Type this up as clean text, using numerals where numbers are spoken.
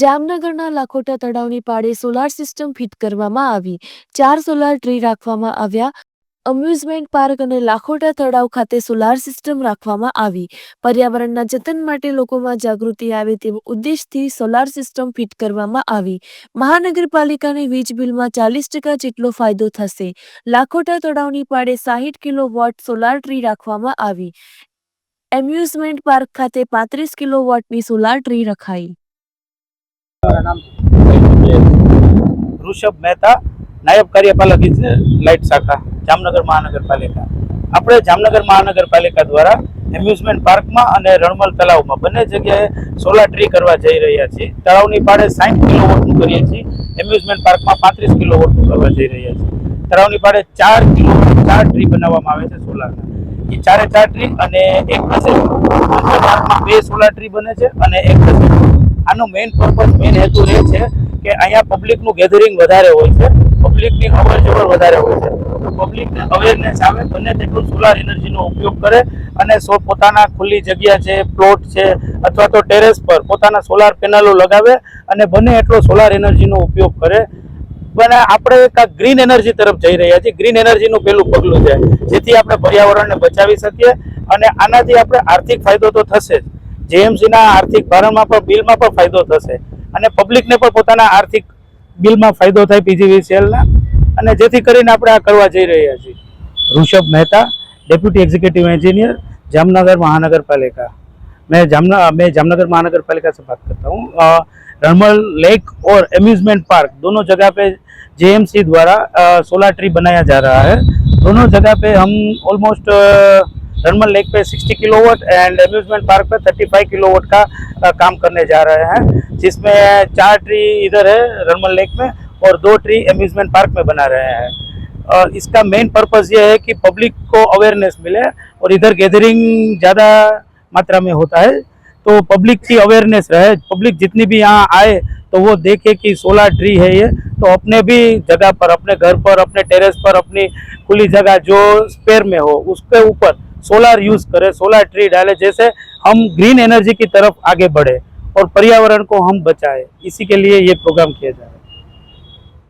જામનગરના લાખોટા તળાવની પાળે સોલાર સિસ્ટમ ફિટ કરવામાં આવી. 4 સોલાર ટ્રી રાખવામાં આવ્યા. અમ્યુઝમેન્ટ પાર્ક અને લાખોટા તળાવ ખાતે સોલાર સિસ્ટમ રાખવામાં આવી. પર્યાવરણના જતન માટે લોકોમાં જાગૃતિ આવે તેવા ઉદ્દેશથી સોલાર સિસ્ટમ ફિટ કરવામાં આવી. મહાનગરપાલિકાને વીજ બિલમાં 40% જેટલો ફાયદો થશે. લાખોટા તળાવની પાળે 60 કિલોવોટ સોલાર ટ્રી રાખવામાં આવી. એમ્યુઝમેન્ટ પાર્ક ખાતે 35 કિલોવોટની સોલાર ટ્રી રખાઈ. ऋषभ मेहता, नायब कार्यपालक लाइट शाखा, जामनगर महानगरपालिका। આપણે જામનગર મહાનગરપાલિકા દ્વારા એમ્યુઝમેન્ટ પાર્કમાં અને રણમલ તળાવમાં બંને જગ્યાએ સોલાર ટ્રી કરવા જઈ રહ્યા છીએ. તળાવની પાળે 60 કિલોવોટનું કરીએ છીએ, એમ્યુઝમેન્ટ પાર્કમાં 35 કિલોવોટનું કરવા જઈ રહ્યા છીએ. તળાવની પાળે 4 કિલોવોટ 4 ટ્રી બનાવવામાં આવે છે સોલારના. એ 4 ટ્રી અને એક પાર્કમાં 2 સોલાર ટ્રી બને છે અને એક આનો મેઇન હેતુ એ છે કે અહીંયા પબ્લિકનું ગેધરિંગ વધારે હોય છે, પબ્લિકની અવર જવર વધારે હોય છે. પબ્લિકને અવેરનેસ આવે, બને તેટલું સોલાર એનર્જીનો ઉપયોગ કરે અને પોતાના ખુલ્લી જગ્યા છે, પ્લોટ છે અથવા તો ટેરેસ પર પોતાના સોલાર પેનલો લગાવે અને બને એટલો સોલાર એનર્જીનો ઉપયોગ કરે. બને આપણે એક ગ્રીન એનર્જી તરફ જઈ રહ્યા છીએ. ગ્રીન એનર્જીનું પહેલું પગલું છે, જેથી આપણે પર્યાવરણને બચાવી શકીએ અને આનાથી આપણે આર્થિક ફાયદો તો થશે જ. જેએમસીના આર્થિક ભારણમાં પણ બિલમાં પણ ફાયદો થશે અને પબ્લિકને પણ પોતાના આર્થિક બિલમાં ફાયદો થાય પીજીવીસીએલના, અને જેથી કરીને આપણે આ કરવા જઈ રહ્યા છીએ. Rishabh Mehta, deputy executive engineer, Jamnagar महानगरपालिका। मैं जामनगर महानगरपालिका से बात करता हूँ। रणमल लेक और एम्यूजमेंट पार्क दोनों जगह पे जेएमसी द्वारा सोलर ट्री बनाया जा रहा है। दोनों जगह पे हम ऑलमोस्ट रणमल लेक पे 60 किलोवाट एंड एम्यूजमेंट पार्क पे 35 किलोवाट का काम करने जा रहे हैं, जिसमें 4 ट्री इधर है रणमल लेक में और 2 ट्री एम्यूजमेंट पार्क में बना रहे हैं। और इसका मेन पर्पस ये है कि पब्लिक को अवेयरनेस मिले और इधर गैदरिंग ज़्यादा मात्रा में होता है, तो पब्लिक की अवेयरनेस रहे। पब्लिक जितनी भी यहाँ आए तो वो देखे कि सोलर ट्री है ये, तो अपने भी जगह पर, अपने घर पर, अपने टेरेस पर, अपनी खुली जगह जो स्पेयर में हो उसके ऊपर सोलर यूज़ करें, सोलर ट्री डालें, जैसे हम ग्रीन एनर्जी की तरफ आगे बढ़े और पर्यावरण को हम बचाएं। इसी के लिए ये प्रोग्राम किया जा रहा है।